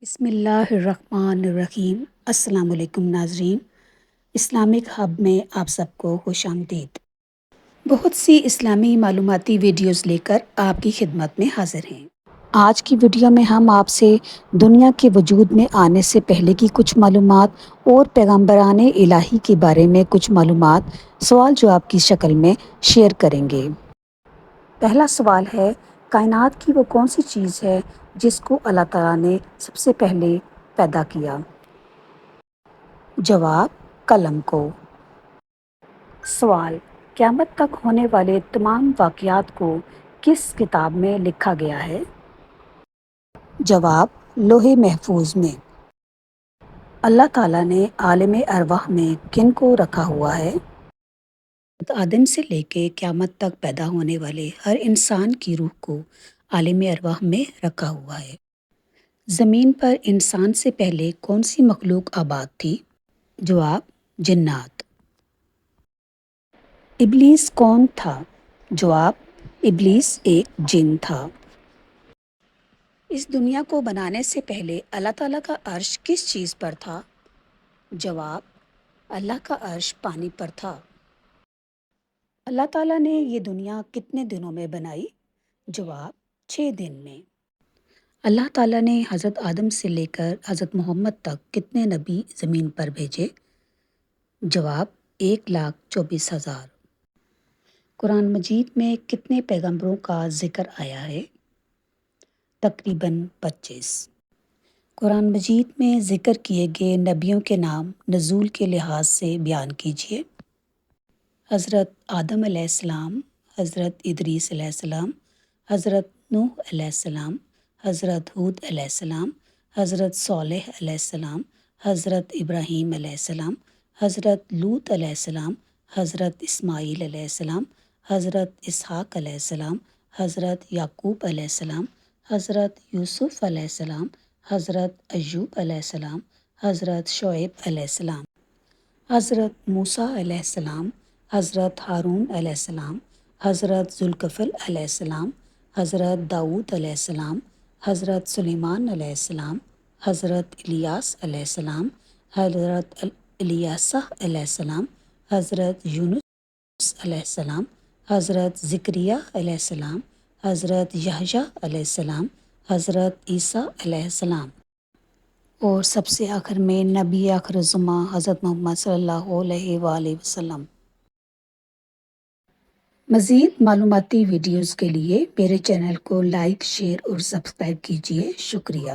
بسم اللہ الرحمن الرحیم۔ السلام علیکم ناظرین، اسلامک ہب میں آپ سب کو خوش آمدید۔ بہت سی اسلامی معلوماتی ویڈیوز لے کر آپ کی خدمت میں حاضر ہیں۔ آج کی ویڈیو میں ہم آپ سے دنیا کے وجود میں آنے سے پہلے کی کچھ معلومات اور پیغمبران الہی کے بارے میں کچھ معلومات سوال جواب کی شکل میں شیئر کریں گے۔ پہلا سوال ہے، کائنات کی وہ کون سی چیز ہے جس کو اللہ تعالیٰ نے سب سے پہلے پیدا کیا؟ جواب، قلم کو۔ سوال، قیامت تک ہونے والے تمام واقعات کو کس کتاب میں لکھا گیا ہے؟ جواب، لوح محفوظ میں۔ اللہ تعالیٰ نے عالم ارواح میں کن کو رکھا ہوا ہے؟ آدم سے لے کے قیامت تک پیدا ہونے والے ہر انسان کی روح کو عالم ارواح میں رکھا ہوا ہے۔ زمین پر انسان سے پہلے کون سی مخلوق آباد تھی؟ جواب، جنات۔ ابلیس کون تھا؟ جواب، ابلیس ایک جن تھا۔ اس دنیا کو بنانے سے پہلے اللہ تعالیٰ کا عرش کس چیز پر تھا؟ جواب، اللہ کا عرش پانی پر تھا۔ اللہ تعالیٰ نے یہ دنیا کتنے دنوں میں بنائی؟ جواب، 6 دن میں۔ اللہ تعالیٰ نے حضرت آدم سے لے کر حضرت محمد تک کتنے نبی زمین پر بھیجے؟ جواب، 1,24,000۔ قرآن مجید میں کتنے پیغمبروں کا ذکر آیا ہے؟ تقریباً 25۔ قرآن مجید میں ذکر کیے گئے نبیوں کے نام نزول کے لحاظ سے بیان کیجیے۔ حضرت آدم علیہ السلام، حضرت ادریس علیہ السلام، حضرت نوح علیہ السلام، حضرت ہود علیہ السلام، حضرت صالح علیہ السلام، حضرت ابراہیم علیہ السلام، حضرت لوط علیہ السلام، حضرت اسماعیل علیہ السلام، حضرت اسحاق علیہ السلام، حضرت یعقوب علیہ السلام، حضرت یوسف علیہ السلام، حضرت ایوب علیہ السلام، حضرت شعیب علیہ السلام، حضرت موسیٰ علیہ السلام، حضرت ہارون علیہ السلام، حضرت ذوالکفل علیہ السلام، حضرت داؤد علیہ السلام، حضرت سلیمان علیہ السلام، حضرت الیاس علیہ السلام، حضرت الیاسہ علیہ السلام، حضرت یونس علیہ السلام، حضرت زکریا علیہ السلام، حضرت یحییٰ علیہ السلام، حضرت عیسیٰ علیہ السلام، اور سب سے آخر میں نبی آخر الزماں حضرت محمد صلی اللہ علیہ وآلہ وسلم۔ مزید معلوماتی ویڈیوز کے لیے میرے چینل کو لائک، شیئر اور سبسکرائب کیجیے۔ شکریہ۔